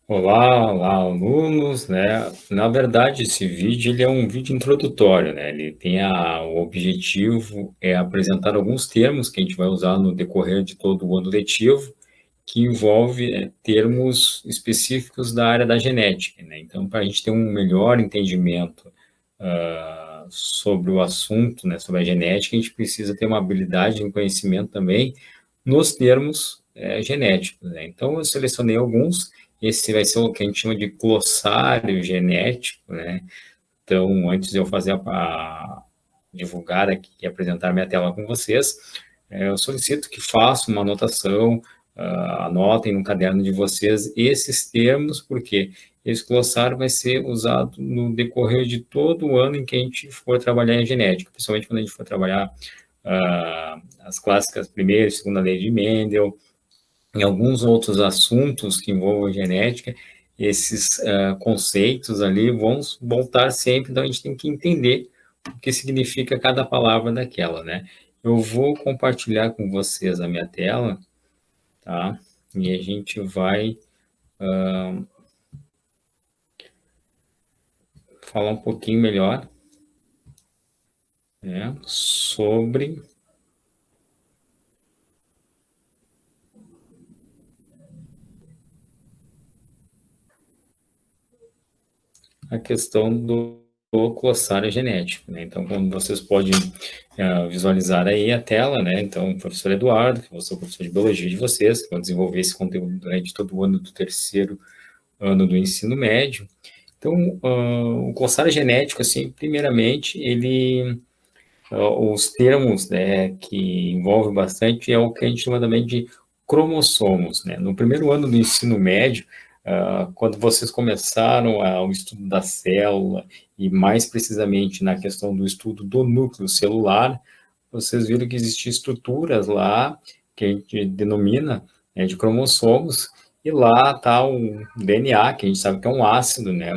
Olá, olá, alunos, né? Na verdade, esse vídeo ele é um vídeo introdutório, né? Ele tem o objetivo é apresentar alguns termos que a gente vai usar no decorrer de todo o ano letivo, que envolve termos específicos da área da genética, né? Então, para a gente ter um melhor entendimento sobre o assunto, né, sobre a genética, a gente precisa ter uma habilidade e um conhecimento também nos termos genéticos, né? Então, eu selecionei alguns. Esse vai ser o que a gente chama de glossário genético, né? Então, antes de eu fazer divulgar aqui e apresentar minha tela com vocês, eu solicito que façam uma anotação, anotem no caderno de vocês esses termos, porque esse glossário vai ser usado no decorrer de todo o ano em que a gente for trabalhar em genética, principalmente quando a gente for trabalhar as clássicas primeira e segunda lei de Mendel, em alguns outros assuntos que envolvam genética, esses conceitos ali vão voltar sempre, então a gente tem que entender o que significa cada palavra daquela, né? Eu vou compartilhar com vocês a minha tela, tá? E a gente vai falar um pouquinho melhor, né, sobre a questão do glossário genético, né? Então, como vocês podem visualizar aí a tela, né? Então, o professor Eduardo, que é o professor de biologia de vocês, que vai desenvolver esse conteúdo durante todo o ano do terceiro ano do ensino médio. Então, o glossário genético, assim, primeiramente, os termos, né, que envolvem bastante é o que a gente chama também de cromossomos, né? No primeiro ano do ensino médio, quando vocês começaram o estudo da célula e mais precisamente na questão do estudo do núcleo celular, vocês viram que existem estruturas lá que a gente denomina, né, de cromossomos, e lá está o DNA, que a gente sabe que é um ácido, né?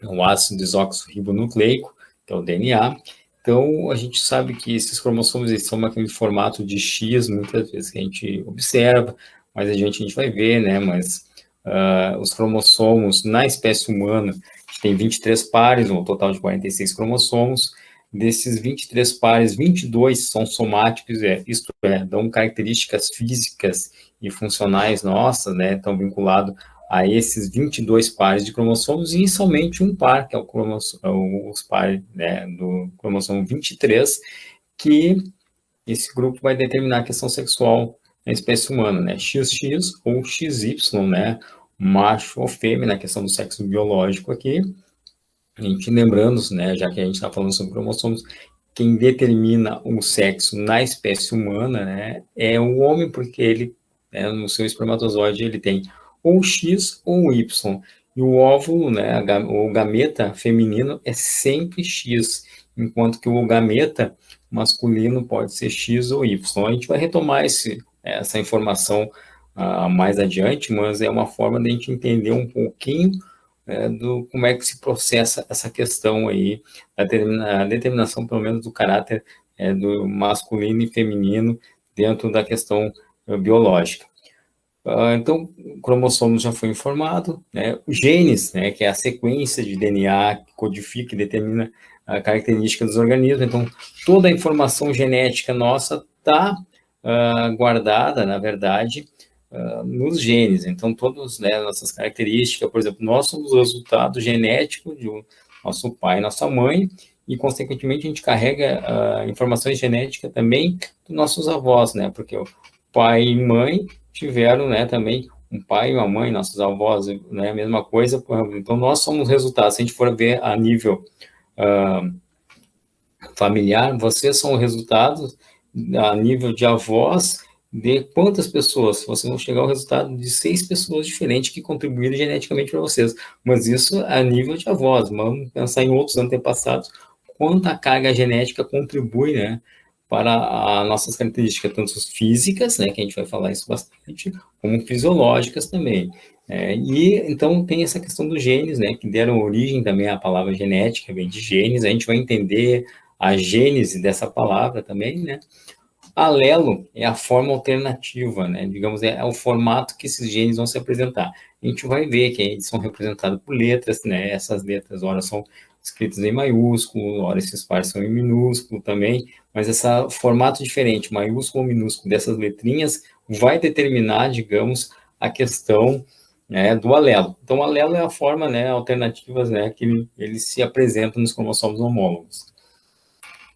Um ácido desoxirribonucleico, que é o DNA. Então, a gente sabe que esses cromossomos eles são aquele formato de X, muitas vezes que a gente observa, mas a gente vai ver, né? Mas os cromossomos na espécie humana, a gente tem 23 pares, um total de 46 cromossomos. Desses 23 pares, 22 são somáticos, isto é, dão características físicas e funcionais nossas, né? Estão vinculados a esses 22 pares de cromossomos e somente um par, que é os pares, né, do cromossomo 23, que esse grupo vai determinar a questão sexual na espécie humana, né, XX ou XY, né, macho ou fêmea, na questão do sexo biológico aqui. A gente lembrando, né, já que a gente está falando sobre cromossomos, quem determina o sexo na espécie humana, né, é o homem, porque ele, né, no seu espermatozoide, ele tem ou X ou Y. E o óvulo, né, o gameta feminino é sempre X, enquanto que o gameta masculino pode ser X ou Y. A gente vai retomar essa informação mais adiante, mas é uma forma de a gente entender um pouquinho do como é que se processa essa questão aí, a determinação, pelo menos, do caráter do masculino e feminino dentro da questão biológica. Então, o cromossomo já foi informado, né? Os genes, né, que é a sequência de DNA que codifica e determina a característica dos organismos. Então, toda a informação genética nossa está guardada, na verdade, nos genes. Então, todas, né, nossas características, por exemplo, nós somos o resultado genético de nosso pai e nossa mãe, e, consequentemente, a gente carrega informações genéticas também dos nossos avós, né? Porque o pai e mãe tiveram, né, também um pai e uma mãe, nossos avós, né, a mesma coisa. Então, nós somos resultados. Se a gente for ver a nível familiar, vocês são o resultado a nível de avós de quantas pessoas? Vocês vão chegar ao resultado de 6 pessoas diferentes que contribuíram geneticamente para vocês. Mas isso a nível de avós. Vamos pensar em outros antepassados. Quanta carga genética contribui, né, para as nossas características, tanto físicas, né, que a gente vai falar isso bastante, como fisiológicas também. E então tem essa questão dos genes, né, que deram origem também à palavra genética, vem de genes. A gente vai entender a gênese dessa palavra também, né? Alelo é a forma alternativa, né? Digamos, é o formato que esses genes vão se apresentar. A gente vai ver que eles são representados por letras, né? Essas letras, ora são escritas em maiúsculo, ora esses pares são em minúsculo também, mas esse formato diferente, maiúsculo ou minúsculo, dessas letrinhas, vai determinar, digamos, a questão, né, do alelo. Então, o alelo é a forma, né, alternativas, né, que ele se apresenta nos cromossomos homólogos.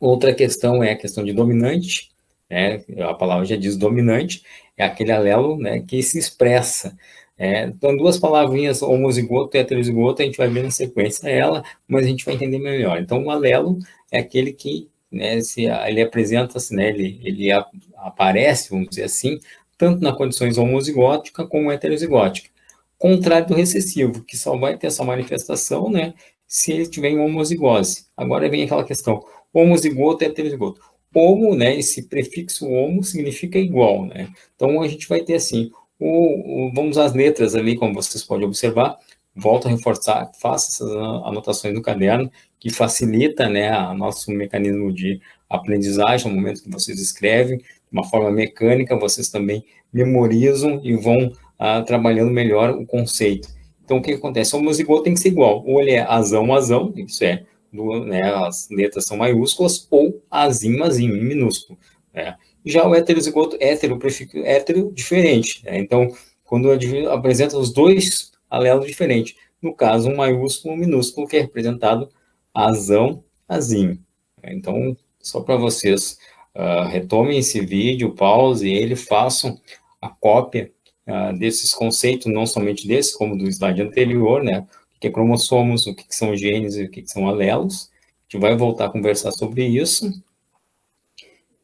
Outra questão é a questão de dominante, né? A palavra já diz dominante, é aquele alelo, né, que se expressa. Então, duas palavrinhas, homozigoto e heterozigoto, a gente vai ver na sequência ela, mas a gente vai entender melhor. Então, o alelo é aquele que, né, ele apresenta-se, né, ele aparece, vamos dizer assim, tanto na condições homozigótica como heterozigótica. Contrário do recessivo, que só vai ter essa manifestação, né, se ele tiver em homozigose. Agora vem aquela questão, homozigoto e heterozigoto. Homo, né, esse prefixo homo significa igual, né? Então, a gente vai ter assim, vamos às letras ali, como vocês podem observar, volto a reforçar, faça essas anotações no caderno, que facilita, né, o nosso mecanismo de aprendizagem, no momento que vocês escrevem, de uma forma mecânica, vocês também memorizam e vão trabalhando melhor o conceito. Então, o que acontece? O homozigoto tem que ser igual, ou ele é azão, azão, isso é, né, as letras são maiúsculas, ou azinho, azinho, em minúsculo. Né? Já o heterozigoto, hétero, prefixo hétero, diferente. Né? Então, quando apresenta os dois alelos diferentes, no caso, um maiúsculo, um minúsculo, que é representado azão, azinho. Então, só para vocês retomem esse vídeo, pause ele, façam a cópia desses conceitos, não somente desses, como do slide anterior, né? O que é cromossomos, o que são genes e o que são alelos. A gente vai voltar a conversar sobre isso.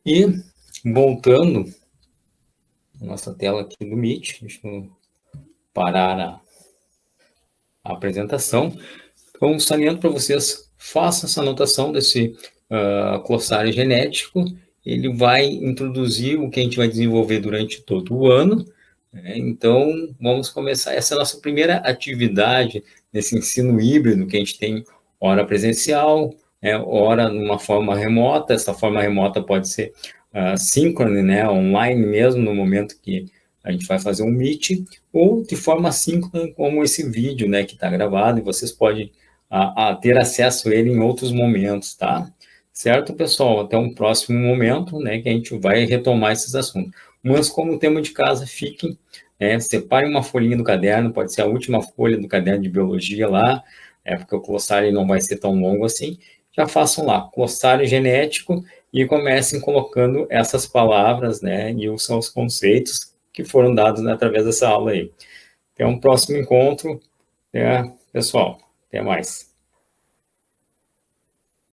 E, voltando a nossa tela aqui do Meet, deixa eu parar a apresentação. Então, saliento para vocês, façam essa anotação desse glossário genético, ele vai introduzir o que a gente vai desenvolver durante todo o ano, né? Então, vamos começar, essa é a nossa primeira atividade nesse ensino híbrido, que a gente tem hora presencial, hora numa forma remota, essa forma remota pode ser síncrone, né, online mesmo, no momento que a gente vai fazer um meet, ou de forma assíncrona, como esse vídeo, né, que está gravado, e vocês podem ter acesso a ele em outros momentos, tá? Certo, pessoal? Até um próximo momento, né, que a gente vai retomar esses assuntos. Mas como tema de casa, fiquem, separem uma folhinha do caderno, pode ser a última folha do caderno de biologia lá, porque o glossário não vai ser tão longo assim, já façam lá, glossário genético, e comecem colocando essas palavras, né, e os seus conceitos que foram dados, né, através dessa aula aí. Até um próximo encontro, pessoal, até mais.